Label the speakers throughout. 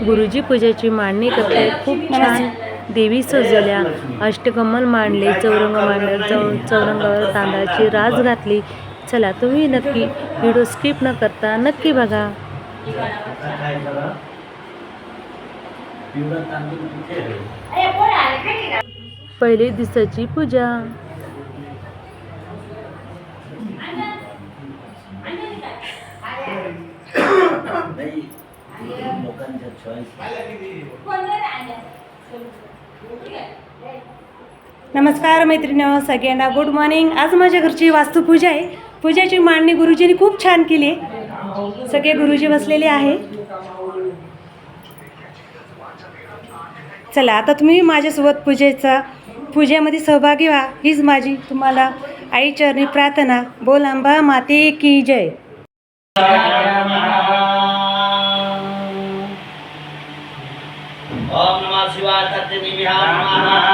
Speaker 1: गुरुजी पूजेची मांडणी करते. खूप छान देवी सजवल्या, अष्टकमल मांडले, चौरंग मांडले, चौरंगावर तांदळाची रास घातली. चला तुम्ही नक्की व्हिडिओ स्किप न करता नक्की बघा. पहिली दिवसाची पूजा.
Speaker 2: नमस्कार मैत्रिणींनो, सगळ्यांना गुड मॉर्निंग. आज माझ्या घरची वास्तुपूजा आहे. पूजेची मांडणी गुरुजींनी खूप छान केली आहे. सगळे गुरुजी बसलेले आहे. चला आता तुम्ही माझ्यासोबत पूजेमध्ये सहभागी व्हा. हीच माझी तुम्हाला आईचरणी प्रार्थना. बोल अंबा माते की जय.
Speaker 3: ओम नमः शिवाय सत्यदेवी नमः।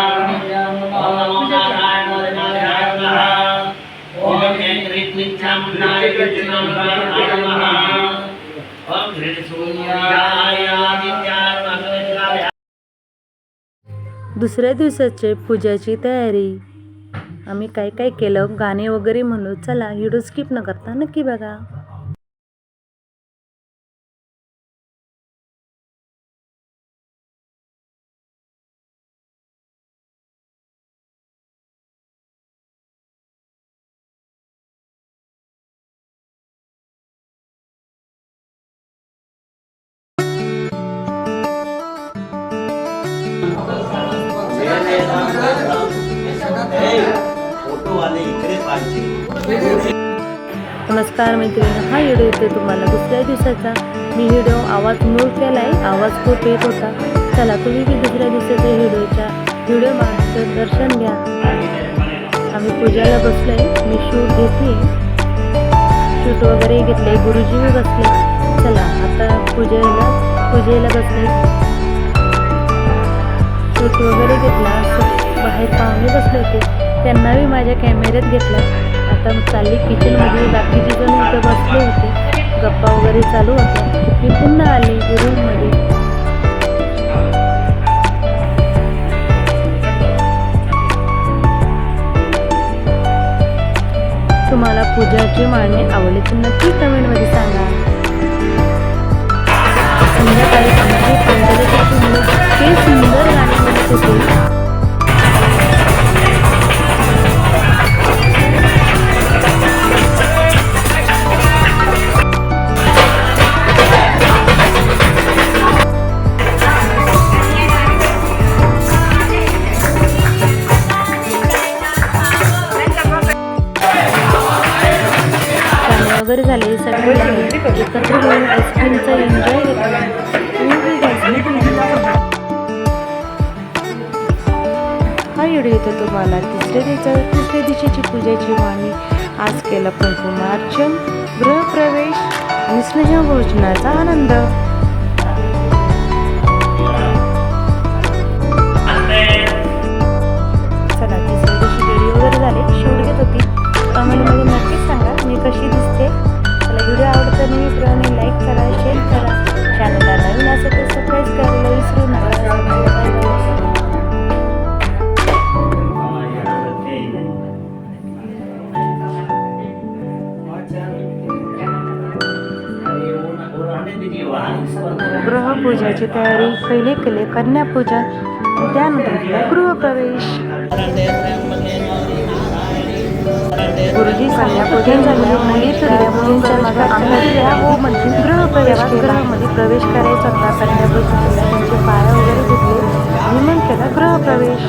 Speaker 3: ओम नमो नारायणाय नमः। ओम ह्रीं क्लीं चामुण्डाय नमः। ओम ह्रीं सूर्याय आदित्याय नमः।
Speaker 1: दुसऱ्या दिवसाचे पूजाची तयारी. आम्ही काय काय केलं, गाणे वगैरे म्हणलो. चला व्हिडिओ स्किप न करता नक्की बघा. नमस्कार मैत्रिणी, हा व्हिडिओ येतो तुम्हाला दुसऱ्या दिवसाचा. मी व्हिडिओ आवाज मूळ केला आहे, आवाज खूप येत होता. चला तुम्ही बी दुसऱ्या दिवसाच्या व्हिडिओ मार्गदर्शन घ्या. आम्ही पूजेला बसलो आहे. मी शूट वगैरे घेतले. गुरुजी बी बसले. चला आता पूजेला बसले. शूट वगैरे घेतला. बाहेर पाहुणे बसले होते, त्यांना बी माझ्या कॅमेऱ्यात घेतला. आता चालली किचनमध्ये. बाकीचे जण इथं बसले होते, गप्पा वगैरे चालू होत्या. मी पुन्हा आले रूममध्ये. तुम्हाला पूजाची मांडणी आवडली तर नक्की कमेंटमध्ये सांगा. संध्याकाळी आमची पंढरीची मुलं इतके सुंदर गाणे म्हणत होते. वगैरे झाले. सगळे एकत्र होऊन आईस्क्रीमचा एन्जॉय घेतला. हा व्हिडिओ येतो तुम्हाला तिसऱ्या दिवशीची पूजेची मांडणी. आज केला कुंकुमार्चन, गृहप्रवेश आणि स्नेहभोजनाचा आनंद. चला तिसऱ्या दिवशी रेडी वगैरे झाले. शूट घेत होती. कमेंटमध्ये नक्कीच सांगा मी कशी दिसते. मला व्हिडिओ आवडत तर मित्रांनी लाईक करा, शेअर करा. चॅनलला नवीन असेल तर सबस्क्राईब करायला विसरू नका. गृहपूजाची तयारी. पहिले केले कन्यापूजन, त्यानंतर गृहप्रवेश. गुरुजी कन्यापूजन झाले. मुली तुरल्या. मुलींच्या मागे आमच्या गृहप्रवेशामध्ये प्रवेश करायचा होता. कन्यापूजन केला, त्यांचे पाया वगैरे घेतले आणि मग केला गृहप्रवेश.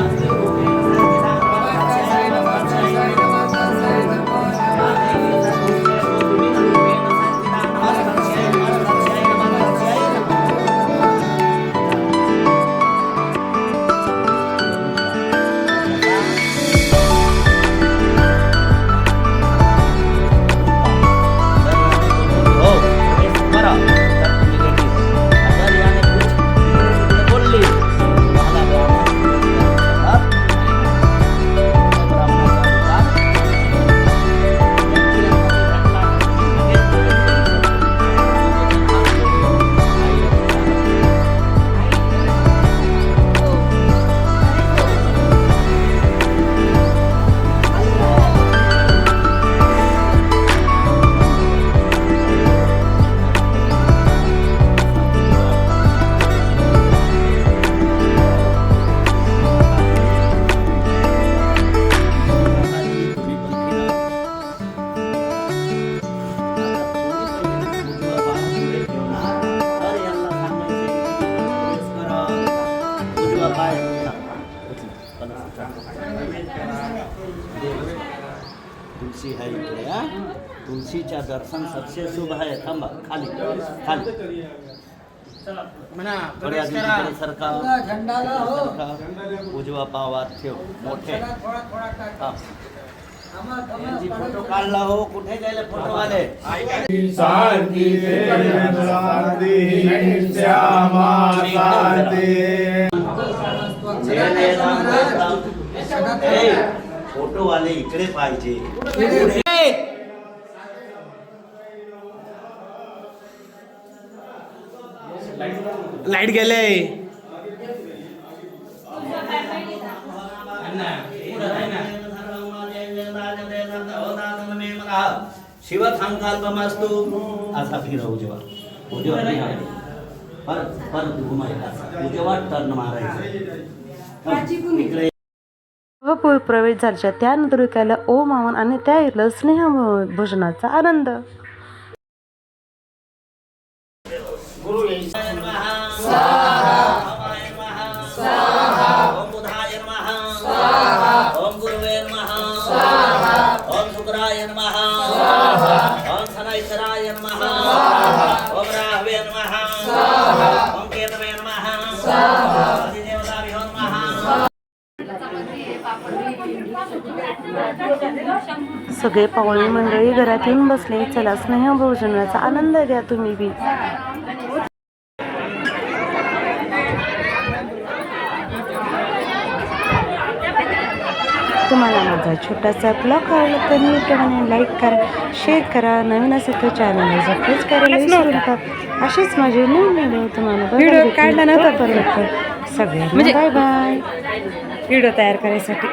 Speaker 3: तुलसी है इकडे हा तुलसीच्या दर्शन सबसे शुभ आहे थांबा खाली खाली थोड्या तिकडे सरका उजवा पावात ठेव मोठे हा. यांची फोटो काढला हो कुठे गेले फोटो वाले
Speaker 4: शांति शांति श्यामा शांति
Speaker 3: फोटो वाले इकडे पाहिजे
Speaker 4: लाईट गेले
Speaker 3: शिव संकल्पमस्तु असा फिरव जेव्हा उजवा नाही आहे. परत घुमायला उजवा टर्न मारायचा इकडे
Speaker 1: प्रवेश झाल्याच्या त्यानंतर विकायला ओम आवन आणि त्या इथलं स्नेह भोजनाचा आनंद.
Speaker 3: गुरु स्वाहा ओम बुधाय नमः ओम गुरुवे नमः ओम शुक्राय नमः ओम शनैश्वराय नमः ओम राहवे नमः ओम केतवे नमः अधिदेवताभ्यो नमः.
Speaker 1: सगळे पाहुणे मंडळी घरात येऊन बसले. चला स्नेह भोजनाचा आनंद घ्या तुम्ही बी. तुम्हाला माझा छोटासा ब्लॉग आवडला तर नीटपणे लाईक करा, शेअर करा. नवीन असेल तर चॅनलला सबस्क्राईब करायला विसरू नका. असेच माझे नवीन व्हिडिओ तुम्हाला
Speaker 2: व्हिडिओ काढला नव्हता पण
Speaker 1: सगळ्यांना बाय बाय.
Speaker 2: व्हिडिओ तयार करायसाठी